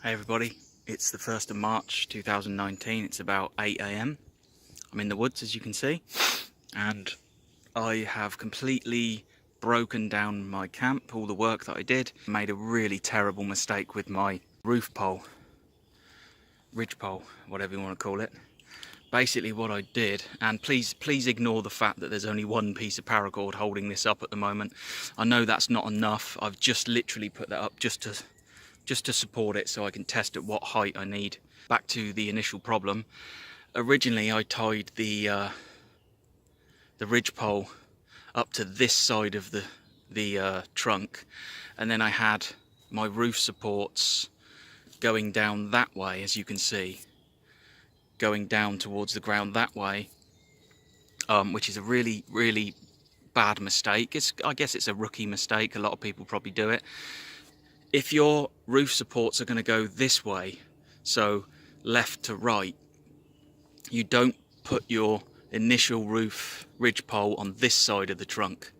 Hey everybody, it's the 1st of March 2019, it's about 8 AM. I'm in the woods as you can see, and I have completely broken down my camp, all the work that I did. Made a really terrible mistake with my roof pole, ridge pole, whatever you want to call it. Basically what I did, and please ignore the fact that there's only one piece of paracord holding this up at the moment. I know that's not enough. I've just literally put that up just to support it so I can test at what height I need. Back to the initial problem. Originally I tied the ridge pole up to this side of the trunk, and then I had my roof supports going down that way, as you can see, going down towards the ground that way, which is a really bad mistake. I guess it's a rookie mistake. A lot of people probably do it. If your roof supports are going to go this way, so left to right, you don't put your initial roof ridge pole on this side of the trunk.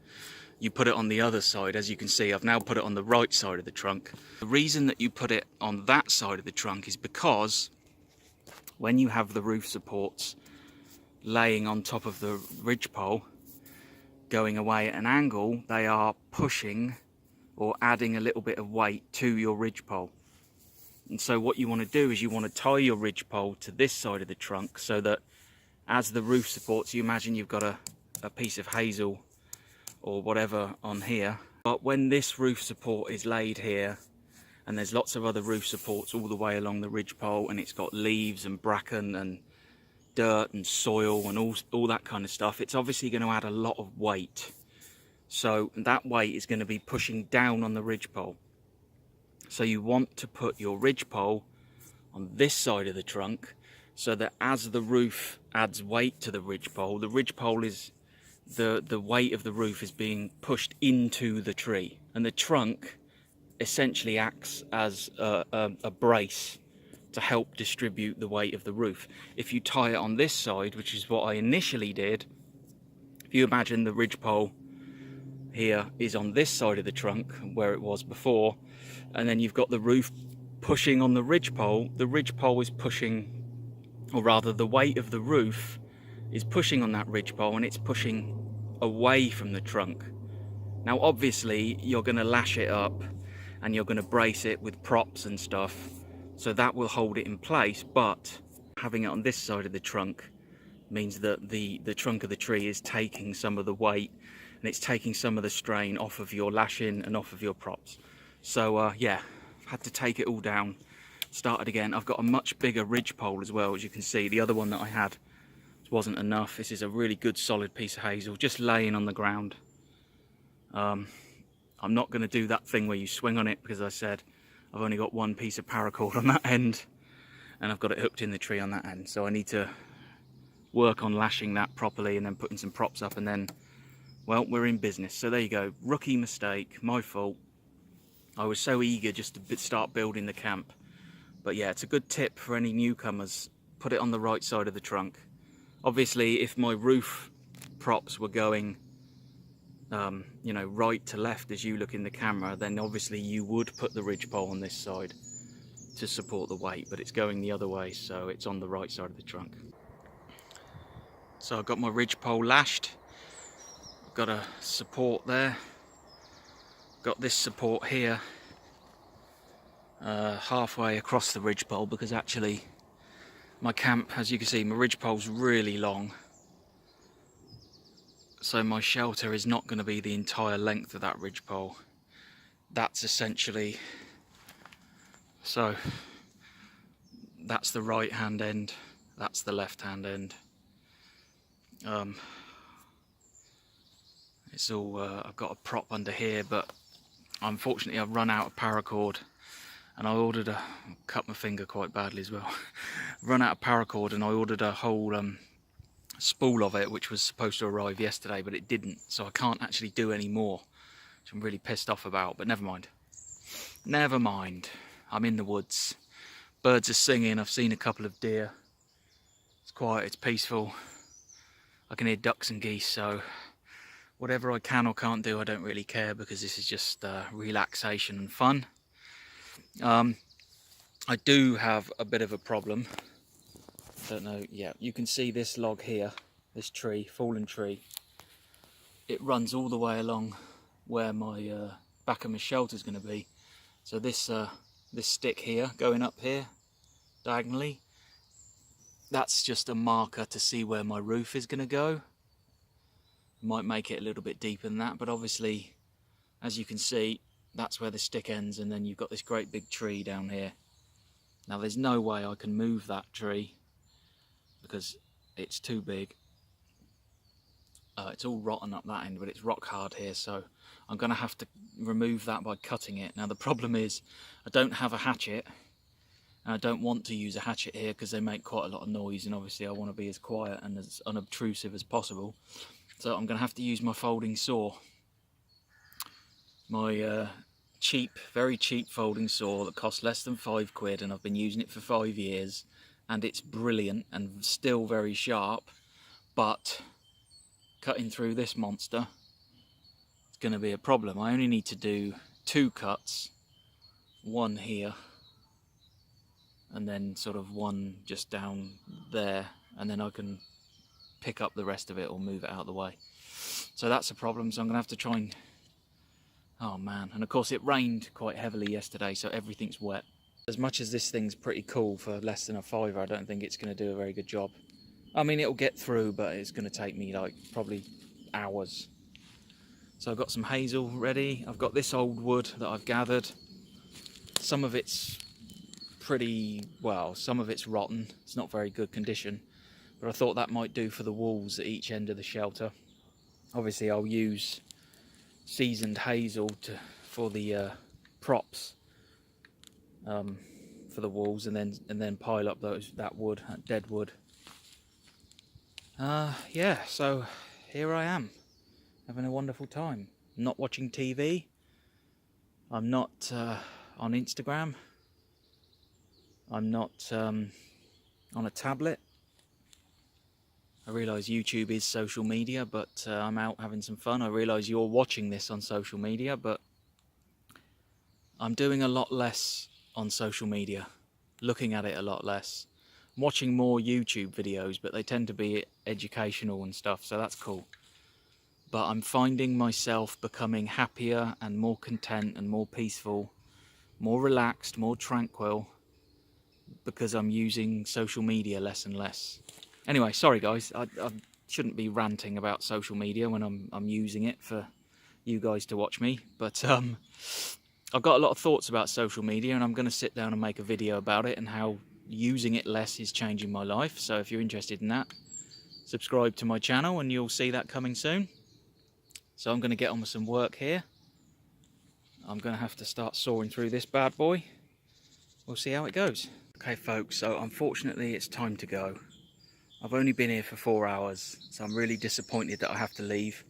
You put it on the other side. As you can see, I've now put it on the right side of the trunk. The reason that you put it on that side of the trunk is because when you have the roof supports laying on top of the ridge pole, going away at an angle, they are pushing or adding a little bit of weight to your ridge pole. And so what you want to do is you want to tie your ridge pole to this side of the trunk, so that as the roof supports, you imagine you've got a piece of hazel or whatever on here, but when this roof support is laid here, and there's lots of other roof supports all the way along the ridge pole, and it's got leaves and bracken and dirt and soil and all that kind of stuff, it's obviously going to add a lot of weight. So that weight is going to be pushing down on the ridge pole. So you want to put your ridge pole on this side of the trunk, so that as the roof adds weight to the ridge pole is the weight of the roof is being pushed into the tree, and the trunk essentially acts as a brace to help distribute the weight of the roof. If you tie it on this side, which is what I initially did, if you imagine the ridge pole here is on this side of the trunk where it was before, and then you've got the roof pushing on the ridge pole is pushing, or rather the weight of the roof is pushing on that ridge pole, and it's pushing away from the trunk. Now obviously you're going to lash it up and you're going to brace it with props and stuff, so that will hold it in place, but having it on this side of the trunk means that the trunk of the tree is taking some of the weight, and it's taking some of the strain off of your lashing and off of your props. So yeah, I've had to take it all down, started again. I've got a much bigger ridge pole as well, as you can see. The other one that I had wasn't enough. This is a really good solid piece of hazel just laying on the ground. I'm not going to do that thing where you swing on it, because I said I've only got one piece of paracord on that end and I've got it hooked in the tree on that end, so I need to work on lashing that properly and then putting some props up, and then, well, we're in business. So there you go, rookie mistake, my fault. I was so eager just to start building the camp. But yeah, it's a good tip for any newcomers. Put it on the right side of the trunk. Obviously, if my roof props were going you know, right to left as you look in the camera, then obviously you would put the ridge pole on this side to support the weight, but it's going the other way, so it's on the right side of the trunk. So I've got my ridge pole lashed, I've got a support there, got this support here halfway across the ridge pole, because actually my camp, as you can see, my ridge pole's really long, so my shelter is not going to be the entire length of that ridge pole. That's essentially, so that's the right hand end, that's the left hand end. It's all I've got a prop under here, but unfortunately I've run out of paracord, and I ordered cut my finger quite badly as well. Run out of paracord, and I ordered a whole spool of it, which was supposed to arrive yesterday, but it didn't, so I can't actually do any more, which I'm really pissed off about. But never mind, I'm in the woods, birds are singing, I've seen a couple of deer, it's quiet, it's peaceful, I can hear ducks and geese, so whatever I can or can't do, I don't really care, because this is just relaxation and fun. I do have a bit of a problem. Don't know, yeah, you can see this log here, this tree, fallen tree. It runs all the way along where my back of my shelter is going to be. So this this stick here, going up here, diagonally, that's just a marker to see where my roof is going to go. Might make it a little bit deeper than that, but obviously, as you can see, that's where the stick ends, and then you've got this great big tree down here. Now there's no way I can move that tree because it's too big. It's all rotten up that end, but it's rock hard here, so I'm going to have to remove that by cutting it. Now the problem is I don't have a hatchet, and I don't want to use a hatchet here because they make quite a lot of noise, and obviously I want to be as quiet and as unobtrusive as possible. So I'm going to have to use my folding saw. My cheap, very cheap folding saw that costs less than £5, and I've been using it for 5 years, and it's brilliant and still very sharp, but cutting through this monster is going to be a problem. I only need to do 2 cuts, one here and then sort of one just down there, and then I can pick up the rest of it or move it out of the way. So that's a problem, so I'm going to have to try and... Oh man, and of course it rained quite heavily yesterday, so everything's wet. As much as this thing's pretty cool for less than a £5, I don't think it's going to do a very good job. I mean, it'll get through, but it's going to take me like probably hours. So I've got some hazel ready. I've got this old wood that I've gathered. Some of it's pretty, well, some of it's rotten. It's not very good condition, but I thought that might do for the walls at each end of the shelter. Obviously I'll use seasoned hazel for the props for the walls, and then pile up that wood, that dead wood. Yeah, so here I am, having a wonderful time. I'm not watching TV. I'm not on Instagram. I'm not on a tablet. I realise YouTube is social media, but I'm out having some fun. I realise you're watching this on social media, but I'm doing a lot less on social media, looking at it a lot less. I'm watching more YouTube videos, but they tend to be educational and stuff, so that's cool. But I'm finding myself becoming happier and more content and more peaceful, more relaxed, more tranquil, because I'm using social media less and less. Anyway, sorry guys, I shouldn't be ranting about social media when I'm using it for you guys to watch me, but I've got a lot of thoughts about social media, and I'm going to sit down and make a video about it and how using it less is changing my life. So if you're interested in that, subscribe to my channel and you'll see that coming soon. So I'm going to get on with some work here. I'm going to have to start sawing through this bad boy. We'll see how it goes. Okay folks, so unfortunately it's time to go. I've only been here for 4 hours, so I'm really disappointed that I have to leave.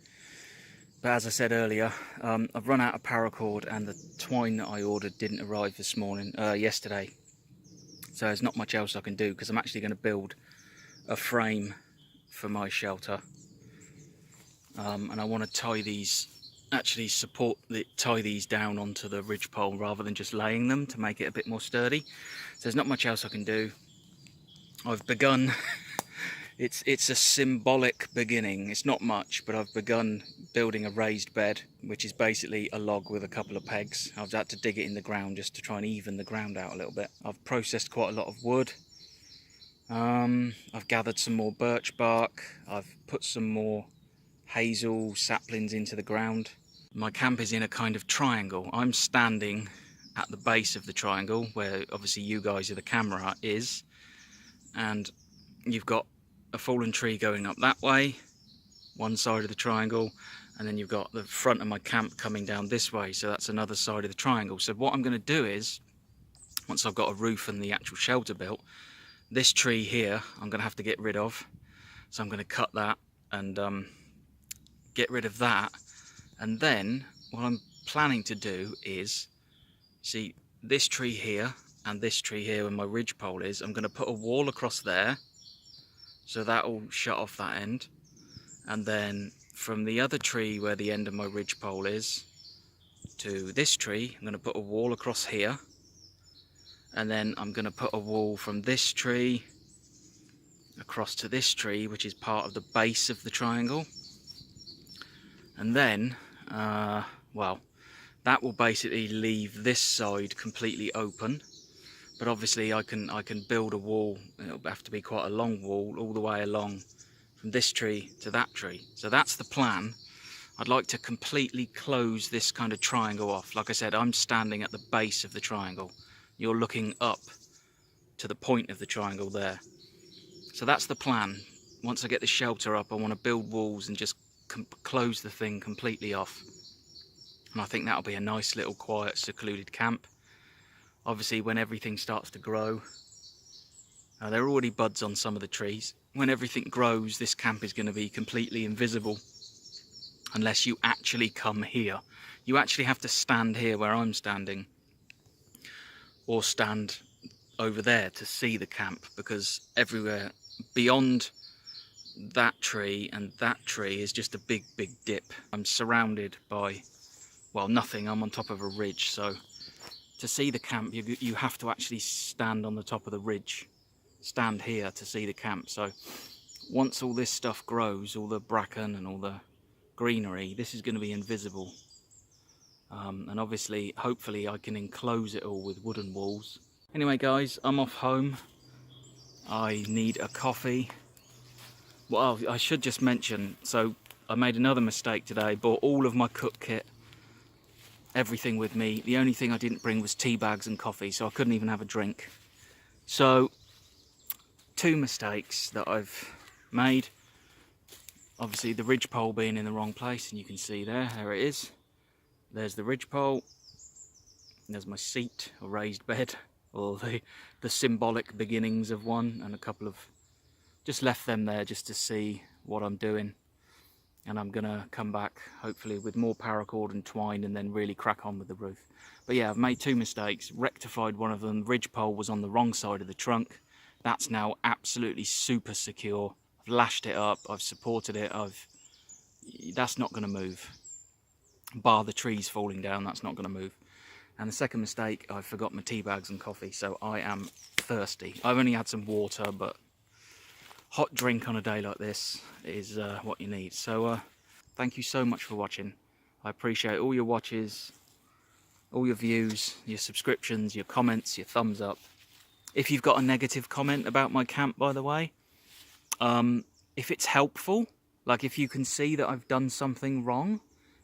But as I said earlier, I've run out of paracord, and the twine that I ordered didn't arrive yesterday. So there's not much else I can do, because I'm actually going to build a frame for my shelter. And I want to tie these, tie these down onto the ridgepole rather than just laying them, to make it a bit more sturdy. So there's not much else I can do. I've begun... It's a symbolic beginning. It's not much, but I've begun building a raised bed, which is basically a log with a couple of pegs. I've had to dig it in the ground just to try and even the ground out a little bit. I've processed quite a lot of wood. I've gathered some more birch bark. I've put some more hazel saplings into the ground. My camp is in a kind of triangle. I'm standing at the base of the triangle, where obviously you guys are the camera is, and you've got a fallen tree going up that way, one side of the triangle, and then you've got the front of my camp coming down this way, so that's another side of the triangle. So what I'm going to do is, once I've got a roof and the actual shelter built, this tree here I'm going to have to get rid of. So I'm going to cut that and get rid of that, and then what I'm planning to do is, see this tree here and this tree here where my ridgepole is, I'm going to put a wall across there, so that will shut off that end, and then from the other tree where the end of my ridgepole is to this tree, I'm going to put a wall across here, and then I'm going to put a wall from this tree across to this tree, which is part of the base of the triangle. And then, well, that will basically leave this side completely open. But obviously I can build a wall. It'll have to be quite a long wall all the way along from this tree to that tree. So that's the plan. I'd like to completely close this kind of triangle off. Like I said, I'm standing at the base of the triangle. You're looking up to the point of the triangle there. So that's the plan. Once I get the shelter up, I want to build walls and just close the thing completely off. And I think that'll be a nice little quiet, secluded camp. Obviously, when everything starts to grow, there are already buds on some of the trees. When everything grows, this camp is going to be completely invisible unless you actually come here. You actually have to stand here where I'm standing, or stand over there to see the camp, because everywhere beyond that tree and that tree is just a big dip. I'm surrounded by, well, nothing. I'm on top of a ridge, so to see the camp you have to actually stand on the top of the ridge, stand here to see the camp. So once all this stuff grows, all the bracken and all the greenery, this is going to be invisible. And obviously, hopefully I can enclose it all with wooden walls. Anyway guys, I'm off home. I need a coffee. Well, I should just mention, so I made another mistake today. Bought all of my cook kit, everything with me. The only thing I didn't bring was tea bags and coffee, so I couldn't even have a drink. So, 2 mistakes that I've made. Obviously the ridgepole being in the wrong place, and you can see there it is. There's the ridgepole. There's my seat, or raised bed, or the symbolic beginnings of one, and a couple of, just left them there just to see what I'm doing. And I'm gonna come back hopefully with more paracord and twine, and then really crack on with the roof. But yeah, I've made 2 mistakes, rectified one of them. The ridgepole was on the wrong side of the trunk. That's now absolutely super secure. I've lashed it up, I've supported it, that's not gonna move. Bar the trees falling down, that's not gonna move. And the second mistake, I forgot my tea bags and coffee, so I am thirsty. I've only had some water, but hot drink on a day like this is what you need. So thank you so much for watching. I appreciate all your watches, all your views, your subscriptions, your comments, your thumbs up. If you've got a negative comment about my camp, by the way, if it's helpful, like if you can see that I've done something wrong,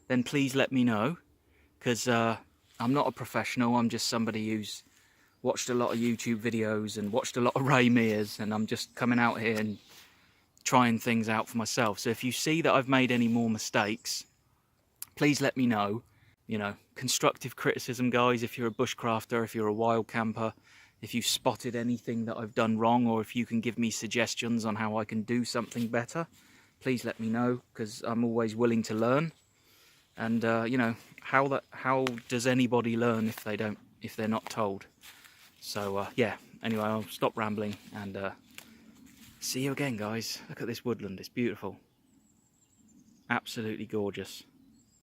then please let me know, because I'm not a professional. I'm just somebody who's watched a lot of YouTube videos and watched a lot of Ray Mears, and I'm just coming out here and trying things out for myself. So if you see that I've made any more mistakes, please let me know. You know, constructive criticism, guys. If you're a bushcrafter, if you're a wild camper, if you've spotted anything that I've done wrong, or if you can give me suggestions on how I can do something better, please let me know, because I'm always willing to learn. And you know, how does anybody learn if they're not told? So yeah, anyway, I'll stop rambling, and see you again, guys. Look at this woodland, it's beautiful. Absolutely gorgeous.